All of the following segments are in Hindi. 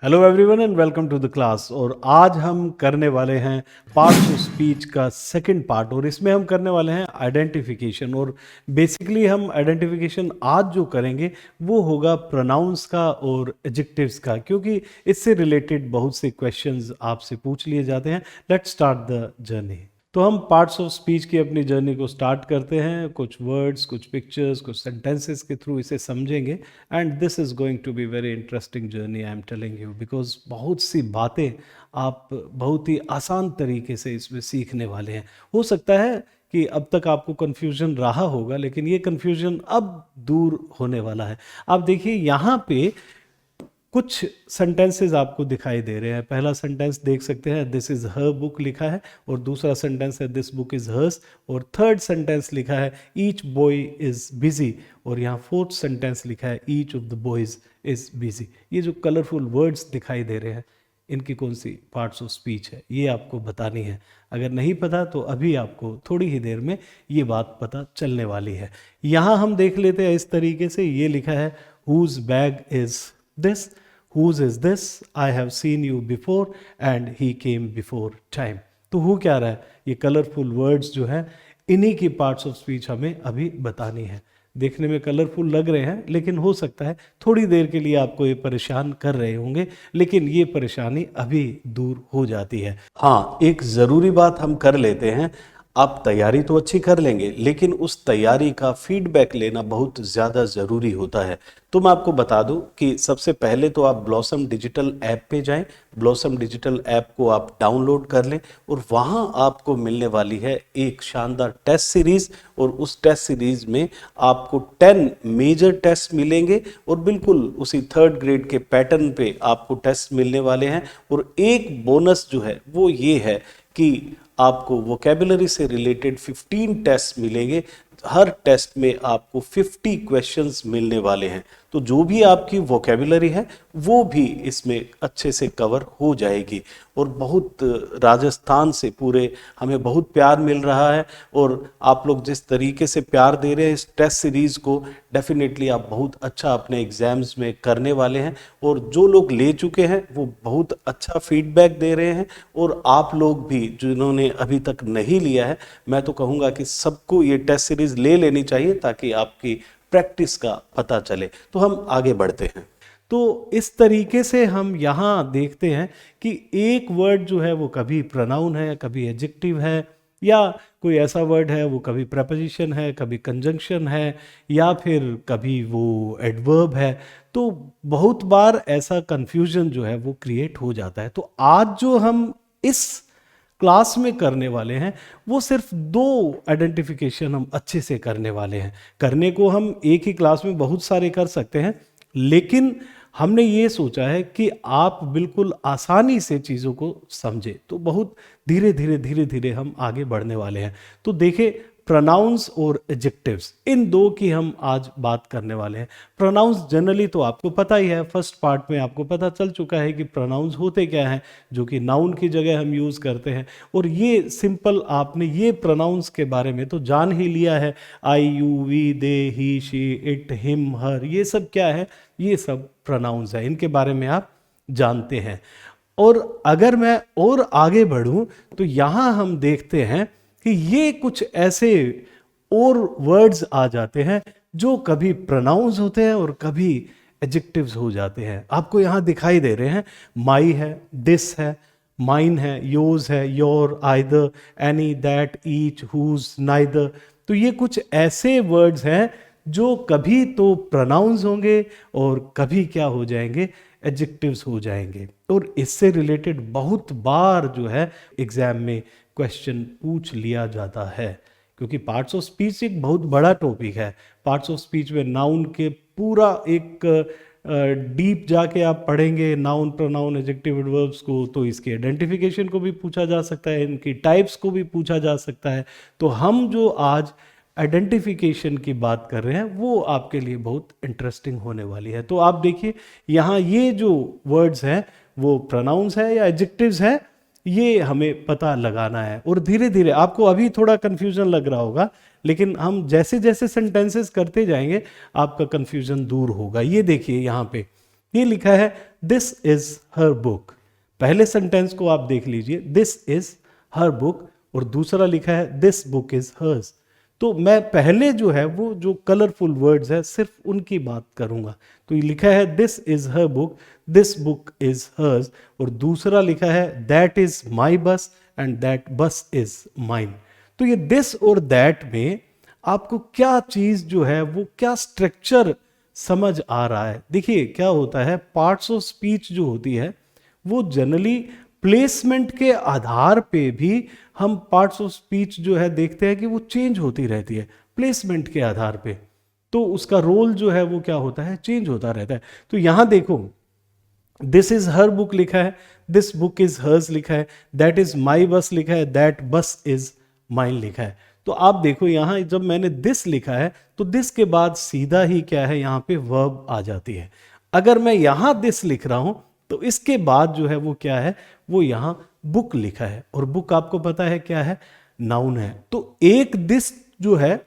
Hello everyone and welcome to the class. और आज हम करने वाले हैं पार्ट्स ऑफ स्पीच का सेकंड पार्ट, और इसमें हम करने वाले हैं आइडेंटिफिकेशन। और बेसिकली हम आइडेंटिफिकेशन आज जो करेंगे वो होगा प्रोनाउंस का और एडजेक्टिव्स का, क्योंकि इससे रिलेटेड बहुत से क्वेश्चंस आपसे पूछ लिए जाते हैं। Let's start the journey. तो हम पार्ट्स ऑफ स्पीच की अपनी जर्नी को स्टार्ट करते हैं। कुछ वर्ड्स, कुछ पिक्चर्स, कुछ सेंटेंसेस के थ्रू इसे समझेंगे। And this is going to be very interesting journey, I am telling you, because बहुत सी बातें आप बहुत ही आसान तरीके से इसमें सीखने वाले हैं। हो सकता है कि अब तक आपको कन्फ्यूजन रहा होगा, लेकिन ये कन्फ्यूजन अब दूर होने वाला है। आप देखिए यहाँ पे कुछ सेंटेंसेस आपको दिखाई दे रहे हैं। पहला सेंटेंस देख सकते हैं, दिस इज हर बुक लिखा है, और दूसरा सेंटेंस है दिस बुक इज हर्स, और थर्ड सेंटेंस लिखा है ईच बॉय इज बिजी, और यहाँ फोर्थ सेंटेंस लिखा है each of the boys is busy. ये जो कलरफुल वर्ड्स दिखाई दे रहे हैं, इनकी कौन सी पार्ट्स ऑफ स्पीच है, ये आपको बतानी है। अगर नहीं पता तो अभी आपको थोड़ी ही देर में ये बात पता चलने वाली है। यहाँ हम देख लेते हैं इस तरीके से, ये लिखा है whose bag is this, whose is this, I have seen you before and he came before time। तो हो क्या रहा है, ये कलरफुल वर्ड्स जो है इन्हीं की पार्ट्स ऑफ स्पीच हमें अभी बतानी है। देखने में कलरफुल लग रहे हैं, लेकिन हो सकता है थोड़ी देर के लिए आपको ये परेशान कर रहे होंगे, लेकिन ये परेशानी अभी दूर हो जाती है। हाँ, एक ज़रूरी बात हम कर लेते हैं। आप तैयारी तो अच्छी कर लेंगे, लेकिन उस तैयारी का फीडबैक लेना बहुत ज़्यादा ज़रूरी होता है। तो मैं आपको बता दूं कि सबसे पहले तो आप ब्लॉसम डिजिटल ऐप पे जाएं। ब्लॉसम डिजिटल ऐप को आप डाउनलोड कर लें, और वहां आपको मिलने वाली है एक शानदार टेस्ट सीरीज़। और उस टेस्ट सीरीज़ में आपको 10 मेजर टेस्ट मिलेंगे, और बिल्कुल उसी थर्ड ग्रेड के पैटर्न पे आपको टेस्ट मिलने वाले हैं। और एक बोनस जो है वो ये है कि आपको वोकेबुलरी से रिलेटेड 15 टेस्ट मिलेंगे। हर टेस्ट में आपको 50 क्वेश्चंस मिलने वाले हैं। तो जो भी आपकी वोकेबुलरी है वो भी इसमें अच्छे से कवर हो जाएगी। और बहुत राजस्थान से पूरे हमें बहुत प्यार मिल रहा है, और आप लोग जिस तरीके से प्यार दे रहे हैं इस टेस्ट सीरीज़ को, डेफिनेटली आप बहुत अच्छा अपने एग्जाम्स में करने वाले हैं। और जो लोग ले चुके हैं वो बहुत अच्छा फीडबैक दे रहे हैं, और आप लोग भी जिन्होंने अभी तक नहीं लिया है, मैं तो कहूँगा कि सबको ये टेस्ट सीरीज़ ले लेनी चाहिए, ताकि आपकी प्रैक्टिस का पता चले। तो हम आगे बढ़ते हैं। तो इस तरीके से हम यहाँ देखते हैं कि एक वर्ड जो है वो कभी प्रोनाउन है, कभी एडजेक्टिव है, या कोई ऐसा वर्ड है वो कभी प्रेपोजिशन है, कभी कंजंक्शन है, या फिर कभी वो एडवर्ब है। तो बहुत बार ऐसा कंफ्यूजन जो है वो क्रिएट हो जाता है। तो आज जो हम इस क्लास में करने वाले हैं वो सिर्फ 2 आइडेंटिफिकेशन हम अच्छे से करने वाले हैं। करने को हम एक ही क्लास में बहुत सारे कर सकते हैं, लेकिन हमने ये सोचा है कि आप बिल्कुल आसानी से चीज़ों को समझे। तो बहुत धीरे धीरे हम आगे बढ़ने वाले हैं। तो देखिए, प्रोनाउंस और एडजेक्टिव्स, इन दो की हम आज बात करने वाले हैं। प्रोनाउंस जनरली तो आपको पता ही है, फर्स्ट पार्ट में आपको पता चल चुका है कि प्रोनाउंस होते क्या हैं, जो कि नाउन की जगह हम यूज़ करते हैं। और ये सिंपल, आपने ये प्रोनाउंस के बारे में तो जान ही लिया है। I, you, we, they, he, she, it, him, her, ये सब क्या है, ये सब प्रोनाउंस है। इनके बारे में आप जानते हैं। और अगर मैं और आगे बढ़ूं तो यहाँ हम देखते हैं कि ये कुछ ऐसे और वर्ड्स आ जाते हैं जो कभी प्रोनाउंस होते हैं और कभी एडजेक्टिव्स हो जाते हैं। आपको यहाँ दिखाई दे रहे हैं, माई है, दिस है, माइन है, योर्स है, your, either, any, that, each, whose, neither. तो ये कुछ ऐसे वर्ड्स हैं जो कभी तो प्रोनाउंस होंगे और कभी क्या हो जाएंगे, एडजेक्टिव्स हो जाएंगे। और इससे रिलेटेड बहुत बार जो है एग्जाम में क्वेश्चन पूछ लिया जाता है, क्योंकि पार्ट्स ऑफ स्पीच एक बहुत बड़ा टॉपिक है। पार्ट्स ऑफ स्पीच में नाउन के पूरा एक डीप जाके आप पढ़ेंगे नाउन, प्रोनाउन, एडजेक्टिव, एडवर्ब्स को, तो इसके आइडेंटिफिकेशन को भी पूछा जा सकता है, इनकी टाइप्स को भी पूछा जा सकता है। तो हम जो आज आइडेंटिफिकेशन की बात कर रहे हैं वो आपके लिए बहुत इंटरेस्टिंग होने वाली है। तो आप देखिए, यहाँ ये जो वर्ड्स हैं वो प्रोनाउंस है या एडजेक्टिव्स है, ये हमें पता लगाना है। और धीरे धीरे, आपको अभी थोड़ा कंफ्यूजन लग रहा होगा, लेकिन हम जैसे जैसे सेंटेंसेस करते जाएंगे आपका कंफ्यूजन दूर होगा। ये देखिए, यहाँ पे ये लिखा है दिस इज हर बुक। पहले सेंटेंस को आप देख लीजिए, दिस इज हर बुक, और दूसरा लिखा है दिस बुक इज हर्स। तो मैं पहले जो है वो जो कलरफुल वर्ड्स है सिर्फ उनकी बात करूंगा। तो ये लिखा है this is her book, this book is hers, और दूसरा लिखा है that is my bus and that bus is mine. तो ये दिस और दैट में आपको क्या चीज जो है वो क्या स्ट्रक्चर समझ आ रहा है। देखिए क्या होता है, पार्ट्स ऑफ स्पीच जो होती है वो जनरली प्लेसमेंट के आधार पे भी हम पार्ट्स ऑफ स्पीच जो है देखते हैं कि वो चेंज होती रहती है प्लेसमेंट के आधार पे। तो उसका रोल जो है वो क्या होता है, चेंज होता रहता है। तो यहां देखो दिस इज हर बुक लिखा है, दिस बुक इज हर्स लिखा है, दैट इज माई बस लिखा है, दैट बस इज माइन लिखा है। तो आप देखो यहां जब मैंने दिस लिखा है तो दिस के बाद सीधा ही क्या है, यहां पे वर्ब आ जाती है। अगर मैं यहां दिस लिख रहा हूं तो इसके बाद जो है वो क्या है, वो यहां बुक लिखा है, और बुक आपको पता है क्या है, नाउन है। तो एक दिस जो है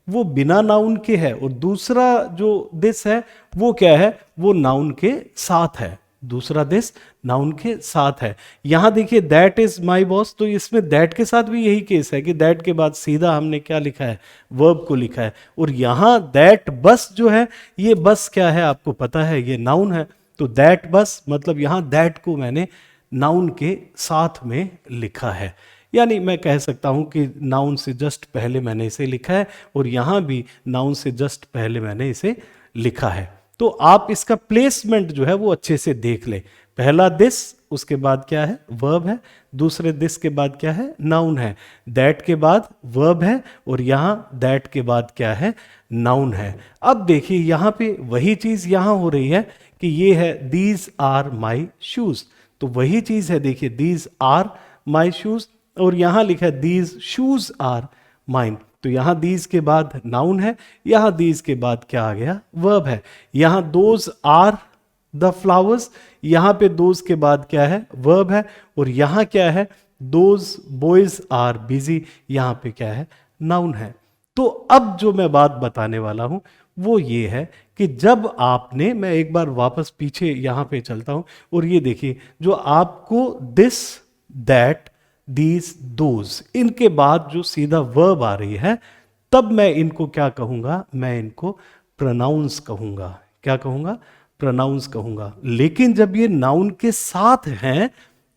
वो बिना नाउन के है, और दूसरा जो दिस है वो क्या है, वो नाउन के साथ है। दूसरा दिस नाउन के साथ है। यहां देखिए दैट इज माई बॉस, तो इसमें दैट के साथ भी यही केस है कि दैट के बाद सीधा हमने क्या लिखा है, वर्ब को लिखा है। और यहां दैट बस जो है, ये बस क्या है आपको पता है, ये नाउन है। तो दैट बस मतलब यहां दैट को मैंने नाउन के साथ में लिखा है। यानी मैं कह सकता हूं कि नाउन से जस्ट पहले मैंने इसे लिखा है, और यहां भी नाउन से जस्ट पहले मैंने इसे लिखा है। तो आप इसका प्लेसमेंट जो है वो अच्छे से देख ले। पहला दिस, उसके बाद क्या है, वर्ब है। दूसरे दिस के बाद क्या है, नाउन है। दैट के बाद वर्ब है, और यहां दैट के बाद क्या है, नाउन है। अब देखिए यहां पे वही चीज यहां हो रही है कि ये है दीज आर माई शूज। तो वही चीज है, देखिए दीज आर माई शूज, और यहां लिखा है दीज शूज आर माइन। तो यहां दीज के बाद नाउन है, यहां दीज के बाद क्या आ गया, वर्ब है। यहां दोज आर द फ्लावर्स, यहां पे दोज के बाद क्या है, वर्ब है। और यहां क्या है, दोज बॉयज आर बिजी, यहां पे क्या है, नाउन है। तो अब जो मैं बात बताने वाला हूं वो ये है कि जब आपने, मैं एक बार वापस पीछे यहां पे चलता हूं, और ये देखिए जो आपको दिस दैट दीज दोज, इनके बाद जो सीधा वर्ब आ रही है, तब मैं इनको क्या कहूंगा, मैं इनको प्रोनाउंस कहूंगा। क्या कहूंगा, प्रोनाउंस कहूंगा। लेकिन जब ये नाउन के साथ हैं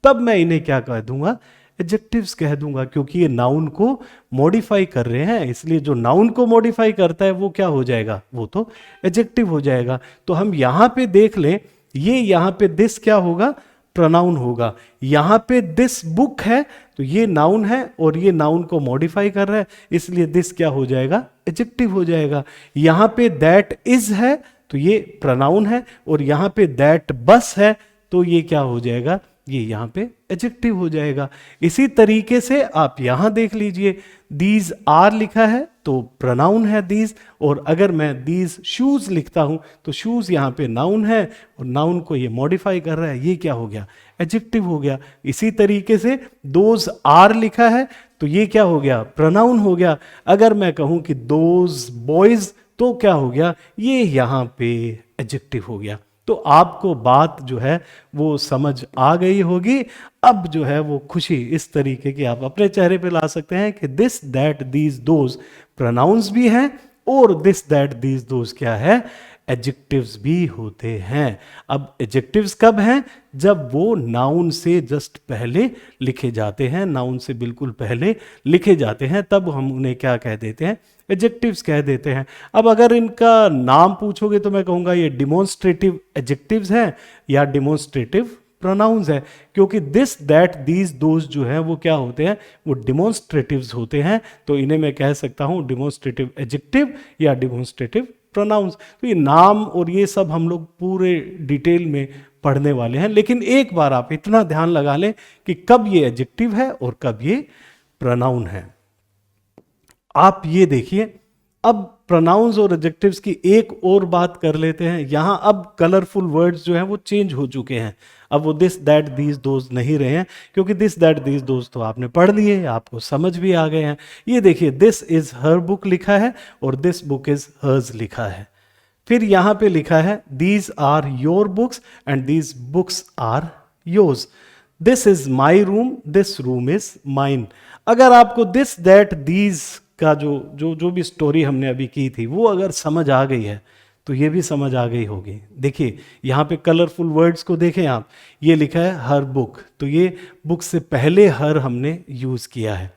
तब मैं इन्हें क्या कह दूंगा, एडजेक्टिव्स कह दूंगा, क्योंकि ये नाउन को मॉडिफाई कर रहे हैं। इसलिए जो नाउन को मॉडिफाई करता है वो क्या हो जाएगा, वो तो एडजेक्टिव हो जाएगा। तो हम यहां पे देख लें, ये यहां पे दिस क्या होगा, प्रोनाउन होगा। यहां पे दिस बुक है तो ये नाउन है, और ये नाउन को मॉडिफाई कर रहा है, इसलिए दिस क्या हो जाएगा, एडजेक्टिव हो जाएगा। यहां पे दैट इज है तो ये प्रोनाउन है, और यहां पे दैट बस है तो ये क्या हो जाएगा, ये यहां पे एडजेक्टिव हो जाएगा। इसी तरीके से आप यहां देख लीजिए, दीज आर लिखा है तो प्रोनाउन है दीज, और अगर मैं दीज शूज लिखता हूं तो शूज यहां पे नाउन है, और नाउन को ये मॉडिफाई कर रहा है, ये क्या हो गया, एडजेक्टिव हो गया। इसी तरीके से दोज आर लिखा है तो ये क्या हो गया, प्रोनाउन हो गया। अगर मैं कहूं कि दोज बॉयज तो क्या हो गया, ये यहां पे एडजेक्टिव हो गया। तो आपको बात जो है वो समझ आ गई होगी। अब जो है वो खुशी इस तरीके की आप अपने चेहरे पे ला सकते हैं कि this that these those pronouns भी हैं, और दिस दैट दीज दोज क्या है, एडजेक्टिव्स भी होते हैं। अब एडजेक्टिव्स कब हैं, जब वो नाउन से जस्ट पहले लिखे जाते हैं, नाउन से बिल्कुल पहले लिखे जाते हैं, तब हम उन्हें क्या कह देते हैं, एडजेक्टिव्स कह देते हैं। अब अगर इनका नाम पूछोगे तो मैं कहूंगा ये डिमॉन्स्ट्रेटिव एडजेक्टिव्स हैं या डिमॉन्स्ट्रेटिव प्रोनाउंस है, क्योंकि दिस दैट दीज दोज जो है वो क्या होते हैं, वो डिमॉन्स्ट्रेटिव्स होते हैं। तो इन्हें मैं कह सकता हूं डिमॉन्स्ट्रेटिव एडजेक्टिव या डिमॉन्स्ट्रेटिव प्रोनाउंस। तो ये नाम और ये सब हम लोग पूरे डिटेल में पढ़ने वाले हैं, लेकिन एक बार आप इतना ध्यान लगा लें कि कब ये एडजेक्टिव है और कब ये प्रोनाउन है। आप ये देखिए, अब प्रोनाउंस और एडजेक्टिव्स की एक और बात कर लेते हैं। यहां अब कलरफुल वर्ड्स जो हैं वो चेंज हो चुके हैं। अब वो दिस दैट दीज दोज नहीं रहे हैं, क्योंकि दिस दैट दीज दोज तो आपने पढ़ लिए, आपको समझ भी आ गए हैं। ये देखिए दिस इज हर बुक लिखा है और दिस बुक इज हर्स लिखा है। फिर यहां पे लिखा है these are your books and these books are yours, this is my room, this room is mine. अगर आपको दिस दैट दीज का जो भी स्टोरी हमने अभी की थी वो अगर समझ आ गई है तो ये भी समझ आ गई होगी। देखिए यहाँ पे कलरफुल वर्ड्स को देखें आप, ये लिखा है हर बुक, तो ये बुक से पहले हर हमने यूज किया है।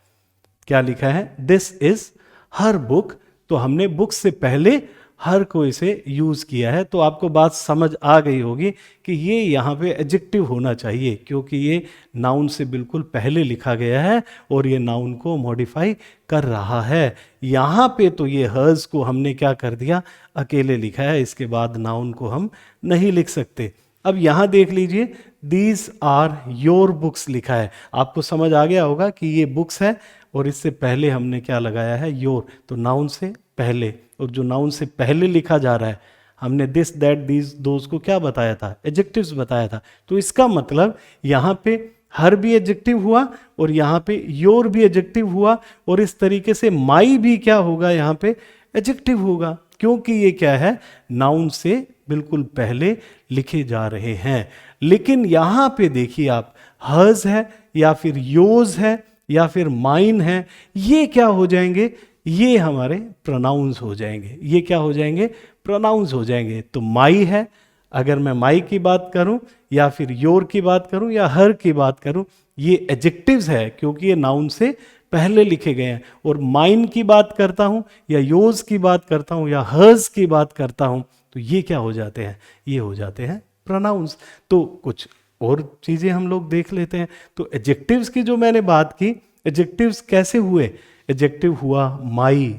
क्या लिखा है? दिस इज हर बुक, तो हमने बुक से पहले हर को इसे यूज किया है। तो आपको बात समझ आ गई होगी कि ये यहाँ पे एडजेक्टिव होना चाहिए, क्योंकि ये नाउन से बिल्कुल पहले लिखा गया है और ये नाउन को मॉडिफाई कर रहा है। यहाँ पे तो ये हर्स को हमने क्या कर दिया, अकेले लिखा है, इसके बाद नाउन को हम नहीं लिख सकते। अब यहाँ देख लीजिए दीज आर योर बुक्स लिखा है, आपको समझ आ गया होगा कि ये बुक्स है और इससे पहले हमने क्या लगाया है, योर, तो नाउन से पहले। और जो नाउन से पहले लिखा जा रहा है, हमने दिस दैट दीज दोज को क्या बताया था, एडजेक्टिव्स बताया था। तो इसका मतलब यहाँ पे हर भी एडजेक्टिव हुआ और यहाँ पे योर भी एडजेक्टिव हुआ, और इस तरीके से माई भी क्या होगा, यहाँ पे एडजेक्टिव होगा, क्योंकि ये क्या है, नाउन से बिल्कुल पहले लिखे जा रहे हैं। लेकिन यहाँ पे देखिए आप, हर्स है या फिर योर्स है या फिर माइन है, ये क्या हो जाएंगे, ये हमारे प्रोनाउंस हो जाएंगे। ये क्या हो जाएंगे, प्रोनाउंस हो जाएंगे। तो माई है, अगर मैं माई की बात करूं या फिर योर की बात करूं या हर की बात करूं, ये एडजेक्टिव्स है क्योंकि ये नाउन से पहले लिखे गए हैं। और माइन की बात करता हूं या योर्स की बात करता हूं या हर्स की बात करता हूं, तो ये क्या हो जाते हैं, ये हो जाते हैं प्रोनाउंस। तो कुछ और चीजें हम लोग देख लेते हैं। तो एडजेक्टिव्स की जो मैंने बात की, एडजेक्टिव्स कैसे हुए, एडजेक्टिव हुआ माई,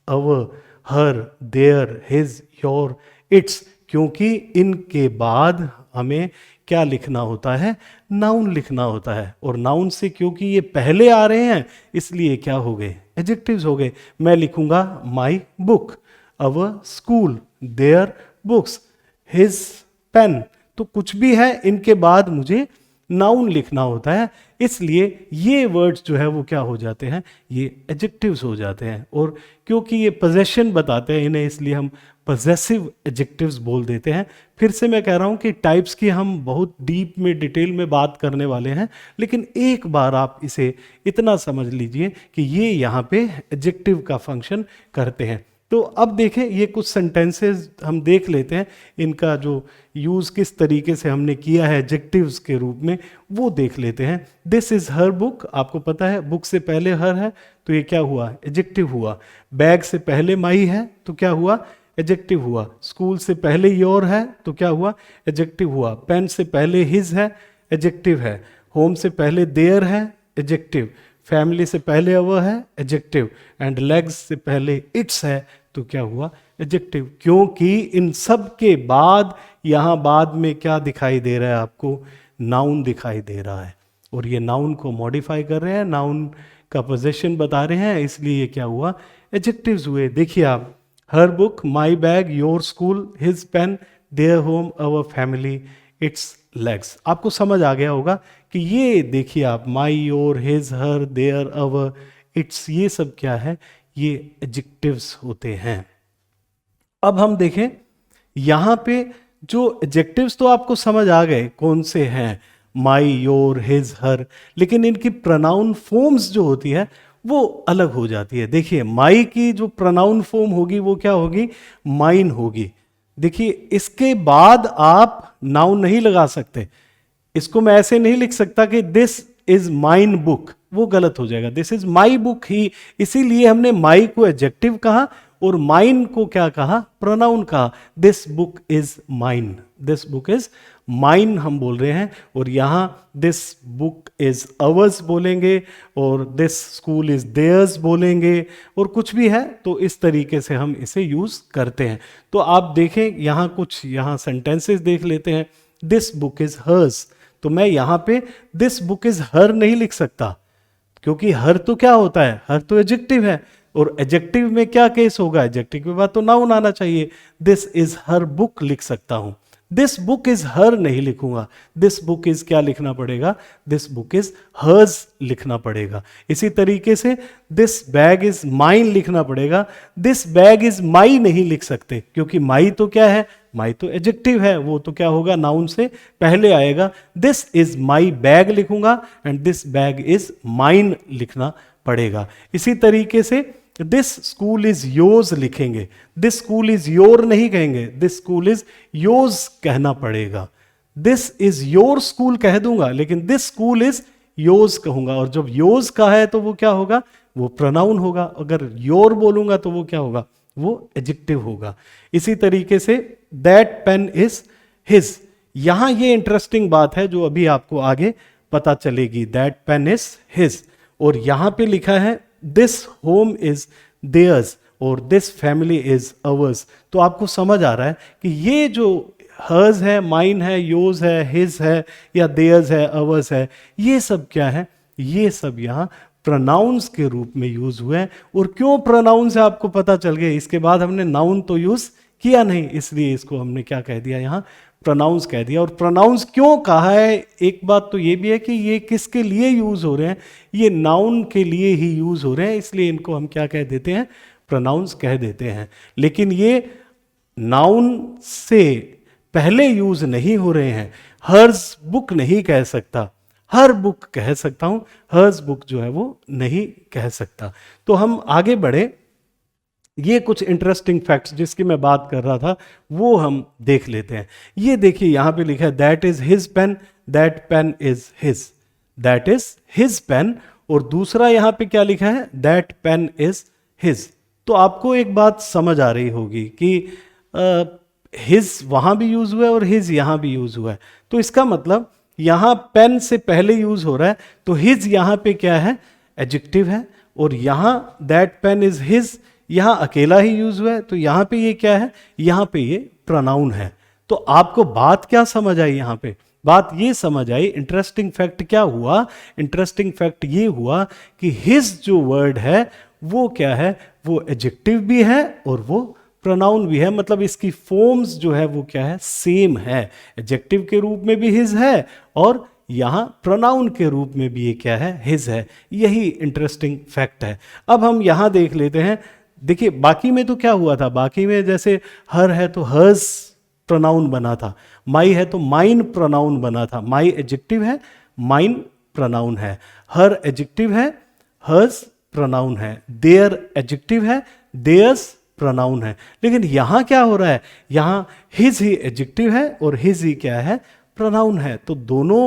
अवर, हर, देयर, हिज, योर, इट्स, क्योंकि इनके बाद हमें क्या लिखना होता है, नाउन लिखना होता है। और नाउन से क्योंकि ये पहले आ रहे हैं इसलिए क्या हो गए, एडजेक्टिव्स हो गए। मैं लिखूंगा my book, our school, their books, his pen, तो कुछ भी है इनके बाद मुझे नाउन लिखना होता है, इसलिए ये वर्ड्स जो है वो क्या हो जाते हैं, ये एडजेक्टिव्स हो जाते हैं। और क्योंकि ये पोजेशन बताते हैं इन्हें, इसलिए हम पोजेसिव एडजेक्टिव्स बोल देते हैं। फिर से मैं कह रहा हूँ कि टाइप्स की हम बहुत डीप में डिटेल में बात करने वाले हैं, लेकिन एक बार आप इसे इतना समझ लीजिए कि ये यहाँ पे एडजेक्टिव का फंक्शन करते हैं। तो अब देखें ये कुछ सेंटेंसेस हम देख लेते हैं, इनका जो यूज़ किस तरीके से हमने किया है एडजेक्टिव्स के रूप में वो देख लेते हैं। दिस इज़ हर बुक, आपको पता है बुक से पहले हर है तो ये क्या हुआ, एडजेक्टिव हुआ। बैग से पहले माई है तो क्या हुआ, एडजेक्टिव हुआ। स्कूल से पहले योर है तो क्या हुआ, एडजेक्टिव हुआ। पेन से पहले हिज है, एडजेक्टिव है। होम से पहले देयर है, एडजेक्टिव। फैमिली से पहले अवर है, एडजेक्टिव। एंड लेग्स से पहले इट्स है तो क्या हुआ, एडजेक्टिव। क्योंकि इन सब के बाद यहां बाद में क्या दिखाई दे रहा है आपको, नाउन दिखाई दे रहा है, और ये नाउन को मॉडिफाई कर रहे हैं, नाउन का पोजीशन बता रहे हैं, इसलिए ये क्या हुआ, एडजेक्टिव्स हुए। देखिए आप, her book, my bag, your school, his pen, their home, our family, its legs. आपको समझ आ गया होगा कि ये देखिए आप, my, your, his, her, their, our, its, ये सब क्या है, ये एडजेक्टिव्स होते हैं। अब हम देखें यहां पे जो एडजेक्टिव्स तो आपको समझ आ गए कौन से हैं, माई, योर, हिज, हर, लेकिन इनकी प्रोनाउन फॉर्म्स जो होती है वो अलग हो जाती है। देखिए माई की जो प्रोनाउन फॉर्म होगी वो क्या होगी, माइन होगी। देखिए इसके बाद आप नाउन नहीं लगा सकते, इसको मैं ऐसे नहीं लिख सकता कि दिस इज माइन बुक, वो गलत हो जाएगा। दिस इज माई बुक ही, इसीलिए हमने माई को एडजेक्टिव कहा और माइन को क्या कहा, प्रोनाउन कहा। This book is mine, this book is mine हम बोल रहे हैं, और यहां दिस बुक इज अवर्स बोलेंगे और दिस स्कूल इज देयर्स बोलेंगे, और कुछ भी है तो इस तरीके से हम इसे यूज करते हैं। तो आप देखें यहां कुछ यहां सेंटेंसेस देख लेते हैं। दिस बुक इज हर्स, तो मैं यहां पे दिस बुक इज हर नहीं लिख सकता, क्योंकि हर तो क्या होता है, हर तो एडजेक्टिव है, और एडजेक्टिव में क्या केस होगा, एडजेक्टिव के बाद तो नाउन आना चाहिए। दिस इज हर बुक लिख सकता हूं, दिस बुक इज हर नहीं लिखूंगा, दिस बुक इज क्या लिखना पड़ेगा, दिस बुक इज हर्स लिखना पड़ेगा। इसी तरीके से दिस बैग इज माइन लिखना पड़ेगा, दिस बैग इज माई नहीं लिख सकते, क्योंकि माई तो क्या है, माई तो एडजेक्टिव है, वो तो क्या होगा, नाउन से पहले आएगा। दिस इज माई बैग लिखूंगा and this bag is mine लिखना पड़ेगा। इसी तरीके से दिस स्कूल इज योर्स लिखेंगे, दिस स्कूल इज योर नहीं कहेंगे, दिस स्कूल इज योर्स कहना पड़ेगा। दिस इज योर स्कूल कह दूंगा, लेकिन दिस स्कूल इज योर्स कहूंगा, और जब योर्स का है तो वो क्या होगा, वो प्रोनाउन होगा। अगर योर बोलूंगा तो वो क्या होगा, वो एडजेक्टिव होगा। इसी तरीके say that pen is his, यहां ये इंटरेस्टिंग बात है जो अभी आपको आगे पता चलेगी। दैट पेन इज हिज, और यहां पे लिखा है दिस होम इज देयर्स और दिस फैमिली इज अवर्स। तो आपको समझ आ रहा है कि ये जो हर्स है, माइन है, योर्स है, हिज है, या देयर्स है, अवर्स है, ये सब क्या है, ये सब यहाँ प्रोनाउंस के रूप में यूज हुए हैं। और क्यों प्रोनाउंस है आपको पता चल गया। इसके बाद हमने नाउन तो यूज किया नहीं, इसलिए इसको हमने क्या कह दिया, यहाँ प्रोनाउंस कह दिया। और प्रोनाउंस क्यों कहा है, एक बात तो ये भी है कि ये किसके लिए यूज हो रहे हैं, ये नाउन के लिए ही यूज हो रहे हैं, इसलिए इनको हम क्या कह देते हैं, प्रोनाउंस कह देते हैं। लेकिन ये नाउन से पहले यूज नहीं हो रहे हैं। हर्स बुक नहीं कह सकता, हर बुक कह सकता हूं, हर्स बुक जो है वो नहीं कह सकता। तो हम आगे बढ़े, ये कुछ इंटरेस्टिंग फैक्ट्स जिसकी मैं बात कर रहा था वो हम देख लेते हैं। ये देखिए यहां पे लिखा है that is his pen, that pen is his, that is his pen, और दूसरा यहां पे क्या लिखा है, दैट पेन इज हिज। तो आपको एक बात समझ आ रही होगी कि हिज वहां भी यूज हुआ है और हिज यहां भी यूज हुआ है। तो इसका मतलब यहां पेन से पहले यूज हो रहा है, तो हिज यहां पे क्या है, एडजेक्टिव है, और यहां दैट पेन इज हिज यहां अकेला ही यूज हुआ है, तो यहां पे ये क्या है, यहां पे ये प्रोनाउन है। तो आपको बात क्या समझ आई, यहां पे बात ये समझ आई, इंटरेस्टिंग फैक्ट क्या हुआ, इंटरेस्टिंग फैक्ट ये हुआ कि हिज जो वर्ड है वो क्या है, वो एडजेक्टिव भी है और वो प्रोनाउन भी है। मतलब इसकी फॉर्म्स जो है वो क्या है, सेम है। एडजेक्टिव के रूप में भी हिज है और यहां प्रोनाउन के रूप में भी ये क्या है, हिज है। यही इंटरेस्टिंग फैक्ट है। अब हम यहां देख लेते हैं। देखिए बाकी में तो क्या हुआ था, बाकी में जैसे हर है तो हर्स प्रोनाउन बना था, माई है तो माइन प्रोनाउन बना था। माई एडजेक्टिव है, माइन प्रोनाउन है, हर एडजेक्टिव है, हर्स प्रोनाउन है, देयर एडजेक्टिव है, देयर्स प्रोनाउन है। लेकिन यहां क्या हो रहा है, यहां हिज ही एडजेक्टिव है और हिज ही क्या है, प्रोनाउन है। तो दोनों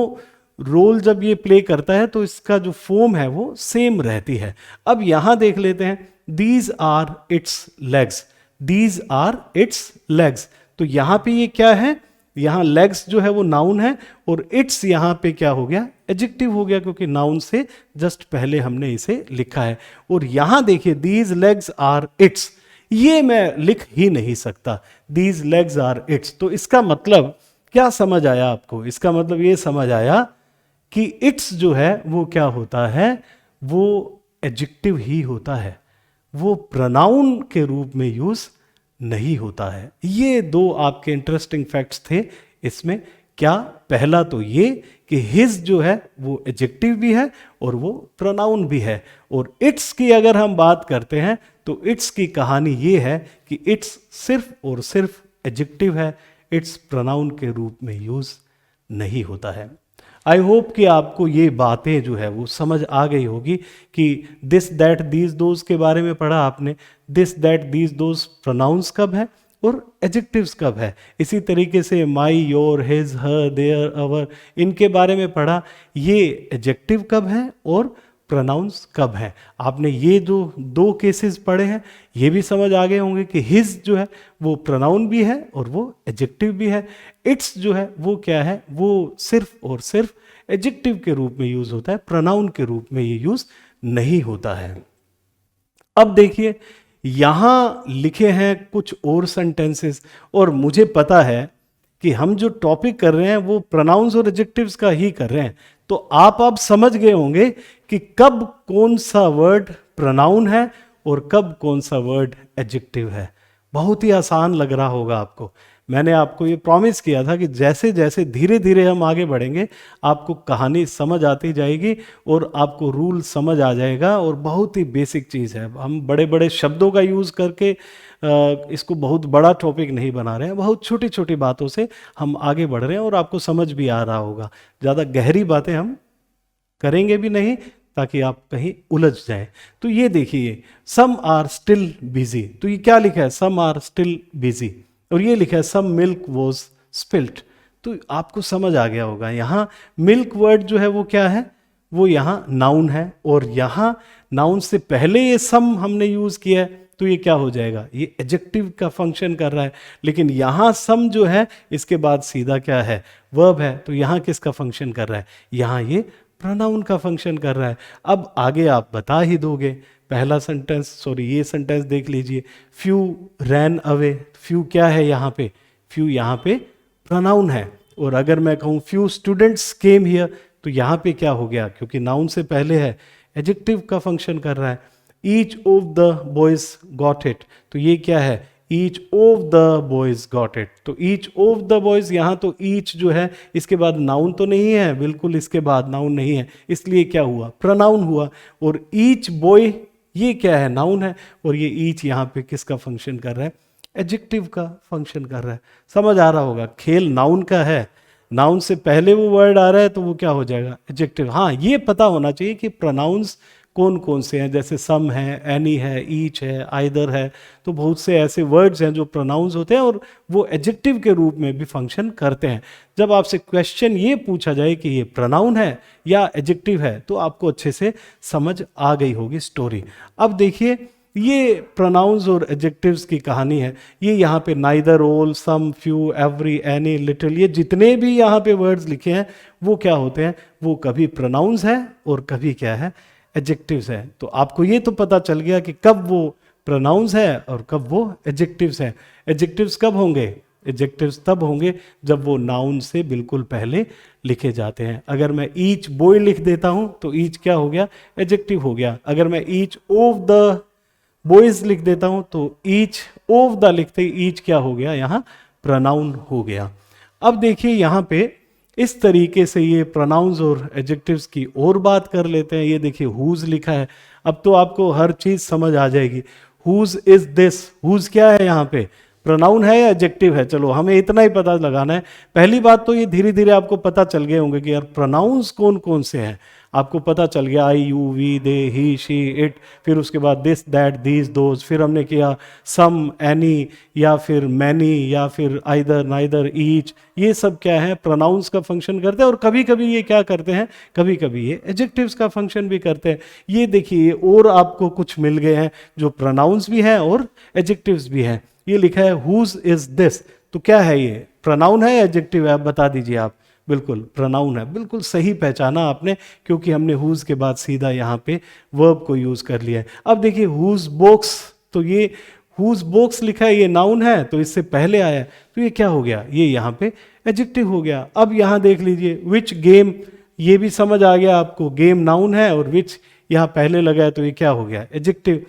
रोल जब ये प्ले करता है तो इसका जो फॉर्म है वो सेम रहती है। अब यहां देख लेते हैं, these are its legs, these are its legs. तो यहां पे ये क्या है, यहां लेग्स जो है वो नाउन है और इट्स यहां पे क्या हो गया, एडजेक्टिव हो गया, क्योंकि नाउन से जस्ट पहले हमने इसे लिखा है। और यहां देखिए दीज लेग्स आर इट्स, ये मैं लिख ही नहीं सकता, दीज लेग्स आर इट्स। तो इसका मतलब क्या समझ आया आपको, इसका मतलब ये समझ आया कि इट्स जो है वो क्या होता है, वो एडजेक्टिव ही होता है, वो प्रोनाउन के रूप में यूज नहीं होता है। ये दो आपके इंटरेस्टिंग फैक्ट्स थे इसमें। क्या, पहला तो ये कि हिज जो है वो एडजेक्टिव भी है और वो प्रोनाउन भी है। और इट्स की अगर हम बात करते हैं तो इट्स की कहानी ये है कि इट्स सिर्फ और सिर्फ एडजेक्टिव है, इट्स प्रोनाउन के रूप में यूज नहीं होता है। आई होप कि आपको ये बातें जो है वो समझ आ गई होगी कि दिस दैट दीज दोज के बारे में पढ़ा आपने, this that these those pronouns कब है और एडजेक्टिव्स कब है। इसी तरीके से my, your, his, her, their, our, इनके बारे में पढ़ा, ये एडजेक्टिव कब है और प्रोनाउंस कब है। आपने ये जो दो केसेस पढ़े हैं ये भी समझ आ गए होंगे कि हिज जो है वो प्रोनाउन भी है और वो एडजेक्टिव भी है। इट्स जो है वो क्या है, वो सिर्फ और सिर्फ एडजेक्टिव के रूप में यूज होता है, प्रोनाउन के रूप में ये यूज नहीं होता है। अब देखिए यहां लिखे हैं कुछ और सेंटेंसेस, और मुझे पता है कि हम जो टॉपिक कर रहे हैं वो प्रोनाउंस और एडजेक्टिव्स का ही कर रहे हैं। तो आप अब समझ गए होंगे कि कब कौन सा वर्ड प्रोनाउन है और कब कौन सा वर्ड एडजेक्टिव है। बहुत ही आसान लग रहा होगा आपको। मैंने आपको ये प्रॉमिस किया था कि जैसे जैसे धीरे धीरे हम आगे बढ़ेंगे आपको कहानी समझ आती जाएगी और आपको रूल समझ आ जाएगा। और बहुत ही बेसिक चीज़ है, हम बड़े बड़े शब्दों का यूज़ करके इसको बहुत बड़ा टॉपिक नहीं बना रहे हैं, बहुत छोटी छोटी बातों से हम आगे बढ़ रहे हैं और आपको समझ भी आ रहा होगा। ज़्यादा गहरी बातें हम करेंगे भी नहीं ताकि आप कहीं उलझ जाएं। तो ये देखिए, सम आर स्टिल बिजी, तो ये क्या लिखा है, सम आर स्टिल बिजी, और ये लिखा है सम मिल्क वॉज स्पिल्ट। तो आपको समझ आ गया होगा यहाँ मिल्क वर्ड जो है वो क्या है, वो यहाँ नाउन है, और यहाँ नाउन से पहले ये सम हमने यूज किया है तो ये क्या हो जाएगा, ये एडजेक्टिव का फंक्शन कर रहा है। लेकिन यहाँ सम जो है इसके बाद सीधा क्या है, वर्ब है, तो यहाँ किसका फंक्शन कर रहा है, यहाँ ये प्रोनाउन का फंक्शन कर रहा है। अब आगे आप बता ही दोगे। पहला सेंटेंस, सॉरी ये सेंटेंस देख लीजिए, फ्यू रैन अवे, फ्यू क्या है यहाँ पे, फ्यू यहाँ पे प्रोनाउन है। और अगर मैं कहूँ फ्यू स्टूडेंट्स केम हियर, तो यहाँ पे क्या हो गया, क्योंकि नाउन से पहले है, एडजेक्टिव का फंक्शन कर रहा है। Each of the boys got it, तो ये क्या है, each of the boys got it. तो ईच ऑफ द बॉयज, यहाँ तो ईच जो है इसके बाद नाउन तो नहीं है, बिल्कुल इसके बाद नाउन नहीं है, इसलिए क्या हुआ, प्रोनाउन हुआ। और ईच बॉय ये क्या है, नाउन है, और ये ईच यहाँ पे किसका फंक्शन कर रहा है, एडजेक्टिव का फंक्शन कर रहा है। समझ आ रहा होगा, खेल नाउन का है, नाउन से पहले वो वर्ड आ रहा है तो वो क्या हो जाएगा, एडजेक्टिव। हाँ, ये पता होना चाहिए कि प्रोनाउंस कौन कौन से हैं, जैसे सम है, एनी है, ईच है, आइदर है, तो बहुत से ऐसे वर्ड्स हैं जो प्रोनाउंस होते हैं और वो एडजेक्टिव के रूप में भी फंक्शन करते हैं। जब आपसे क्वेश्चन ये पूछा जाए कि ये प्रोनाउन है या एडजेक्टिव है तो आपको अच्छे से समझ आ गई होगी स्टोरी। अब देखिए, ये प्रोनाउंस और एडजेक्टिव्स की कहानी है। ये यहाँ पे नाइदर, ऑल, सम, फ्यू, एवरी, एनी, लिटिल, ये जितने भी यहाँ पे वर्ड्स लिखे हैं वो क्या होते हैं, वो कभी प्रोनाउंस है और कभी क्या है, एडजेक्टिव्स है। तो आपको ये तो पता चल गया कि कब वो प्रोनाउंस है और कब वो एडजेक्टिव्स है। एडजेक्टिव्स कब होंगे, एडजेक्टिव्स तब होंगे जब वो नाउन से बिल्कुल पहले लिखे जाते हैं। अगर मैं ईच बॉय लिख देता हूं तो ईच क्या हो गया, एडजेक्टिव हो गया। अगर मैं ईच ऑफ द बॉयज लिख देता हूं तो ईच ऑफ द लिखते ही ईच क्या हो गया, यहाँ प्रोनाउन हो गया। अब देखिए यहाँ पे इस तरीके से ये प्रोनाउंस और एडजेक्टिव्स की और बात कर लेते हैं। ये देखिए हुज लिखा है, अब तो आपको हर चीज समझ आ जाएगी। हुज इज दिस, हुज क्या है यहाँ पे, प्रोनाउन है या एडजेक्टिव है, चलो हमें इतना ही पता लगाना है। पहली बात तो ये धीरे धीरे आपको पता चल गए होंगे कि यार प्रोनाउंस कौन कौन से हैं। आपको पता चल गया, I, you, we, they, he, she, it, फिर उसके बाद दिस, दैट, दीज, दोज, फिर हमने किया सम, एनी, या फिर मैनी, या फिर आइदर, नाइदर, ईच, ये सब क्या है, प्रोनाउंस का फंक्शन करते हैं। और कभी कभी ये क्या करते हैं, कभी कभी ये एडजेक्टिव्स का फंक्शन भी करते हैं। ये देखिए और आपको कुछ मिल गए हैं जो प्रोनाउंस भी हैं और एडजेक्टिव्स भी हैं। ये लिखा है हुज इज दिस, तो क्या है ये, प्रोनाउन है या एडजेक्टिव है, आप बता दीजिए आप। बिल्कुल प्रोनाउन है, बिल्कुल सही पहचाना आपने, क्योंकि हमने हुज के बाद सीधा यहाँ पे वर्ब को यूज कर लिया है। अब देखिए हुज बॉक्स, तो ये हुज बॉक्स लिखा है, ये नाउन है तो इससे पहले आया है, तो ये क्या हो गया, ये यहाँ पे एडजेक्टिव हो गया। अब यहाँ देख लीजिए विच गेम, ये भी समझ आ गया आपको, गेम नाउन है और विच यहाँ पहले लगा है तो ये क्या हो गया, adjective.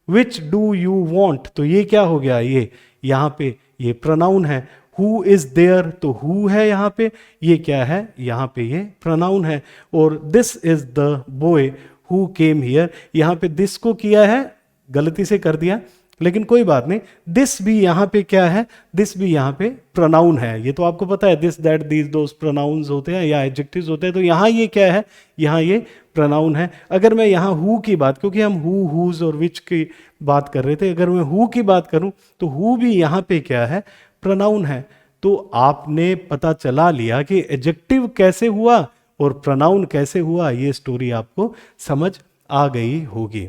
Which do you want, तो ये क्या हो गया, ये यहाँ पे ये प्रोनाउन है। हु इज देयर, तो हु है यहाँ पे, ये क्या है, यहाँ पे ये प्रोनाउन है। और this is the boy who came here, यहाँ पे दिस को किया है, गलती से कर दिया, लेकिन कोई बात नहीं। दिस भी यहाँ पे क्या है, दिस भी यहाँ पे प्रोनाउन है, ये तो आपको पता है, this, that, these, those pronouns होते हैं या एडजेक्टिव्स होते हैं। तो यहाँ ये क्या है, यहाँ ये प्रोनाउन है। अगर मैं यहाँ हु की बात, क्योंकि हम हु, हुज और विच की बात कर रहे थे, अगर मैं हु की बात करूं तो हु भी यहाँ पे क्या है, प्रोनाउन है। तो आपने पता चला लिया कि एडजेक्टिव कैसे हुआ और प्रोनाउन कैसे हुआ, ये स्टोरी आपको समझ आ गई होगी।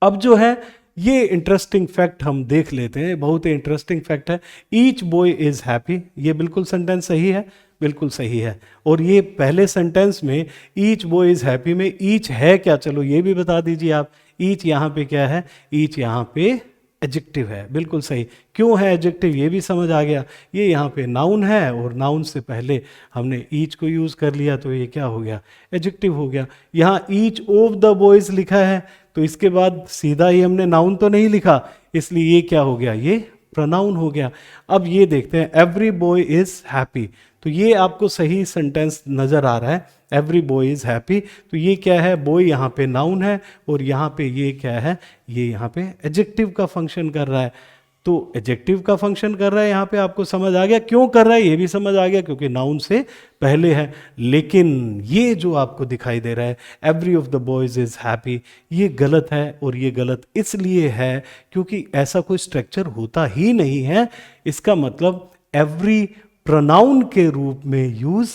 अब जो है ये इंटरेस्टिंग फैक्ट हम देख लेते हैं, बहुत ही इंटरेस्टिंग फैक्ट है। ईच बॉय इज हैप्पी, ये बिल्कुल सेंटेंस सही है, बिल्कुल सही है। और ये पहले सेंटेंस में ईच बॉय इज हैप्पी में ईच है क्या, चलो ये भी बता दीजिए आप। ईच यहाँ पे क्या है, ईच यहाँ पे एडजेक्टिव है, बिल्कुल सही। क्यों है एडजेक्टिव, ये भी समझ आ गया। ये यहाँ पे नाउन है और नाउन से पहले हमने ईच को यूज कर लिया तो ये क्या हो गया, एडजेक्टिव हो गया। यहाँ ईच ऑफ द बॉयज लिखा है तो इसके बाद सीधा ही हमने नाउन तो नहीं लिखा, इसलिए ये क्या हो गया, ये प्रोनाउन हो गया। अब ये देखते हैं, एवरी बॉय इज हैप्पी, तो ये आपको सही सेंटेंस नजर आ रहा है, एवरी बॉय इज हैप्पी। तो ये क्या है, बॉय यहाँ पे नाउन है और यहाँ पे ये क्या है, ये यहाँ पे एडजेक्टिव का फंक्शन कर रहा है। तो एडजेक्टिव का फंक्शन कर रहा है यहाँ पे, आपको समझ आ गया क्यों कर रहा है, ये भी समझ आ गया क्योंकि नाउन से पहले है। लेकिन ये जो आपको दिखाई दे रहा है, every of the boys is happy, ये गलत है। और ये गलत इसलिए है क्योंकि ऐसा कोई स्ट्रक्चर होता ही नहीं है। इसका मतलब एवरी प्रोनाउन के रूप में यूज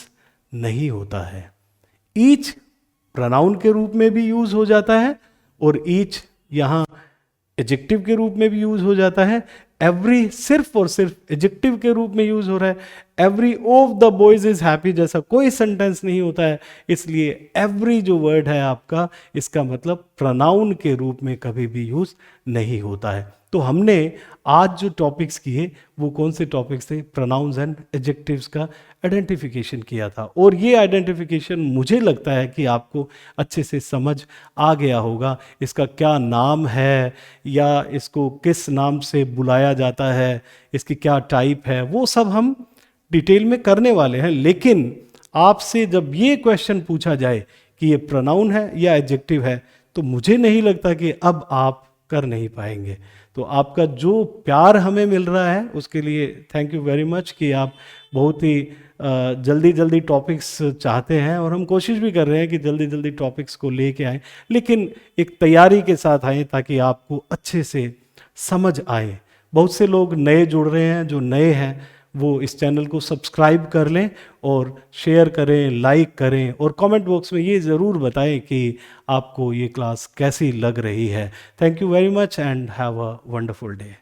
नहीं होता है। ईच प्रोनाउन के रूप में भी यूज हो जाता है और ईच यहां एडजेक्टिव के रूप में भी यूज हो जाता है। एवरी सिर्फ और सिर्फ एडजेक्टिव के रूप में यूज हो रहा है। Every of the boys is happy जैसा कोई सेंटेंस नहीं होता है, इसलिए एवरी जो वर्ड है आपका, इसका मतलब प्रोनाउन के रूप में कभी भी यूज नहीं होता है। तो हमने आज जो टॉपिक्स किए वो कौन से टॉपिक्स थे, प्रोनाउंस एंड एडजेक्टिव्स का आइडेंटिफिकेशन किया था। और ये आइडेंटिफिकेशन मुझे लगता है कि आपको अच्छे से समझ आ गया होगा। इसका क्या नाम है या इसको किस नाम से बुलाया जाता है, इसकी क्या टाइप है, वो सब हम डिटेल में करने वाले हैं। लेकिन आपसे जब ये क्वेश्चन पूछा जाए कि ये प्रोनाउन है या एडजेक्टिव है, तो मुझे नहीं लगता कि अब आप कर नहीं पाएंगे। तो आपका जो प्यार हमें मिल रहा है उसके लिए थैंक यू वेरी मच कि आप बहुत ही जल्दी जल्दी टॉपिक्स चाहते हैं, और हम कोशिश भी कर रहे हैं कि जल्दी जल्दी टॉपिक्स को लेके आएँ, लेकिन एक तैयारी के साथ आएँ ताकि आपको अच्छे से समझ आए। बहुत से लोग नए जुड़ रहे हैं, जो नए हैं वो इस चैनल को सब्सक्राइब कर लें और शेयर करें, लाइक करें, और कमेंट बॉक्स में ये ज़रूर बताएं कि आपको ये क्लास कैसी लग रही है। Thank you very much and have a wonderful day.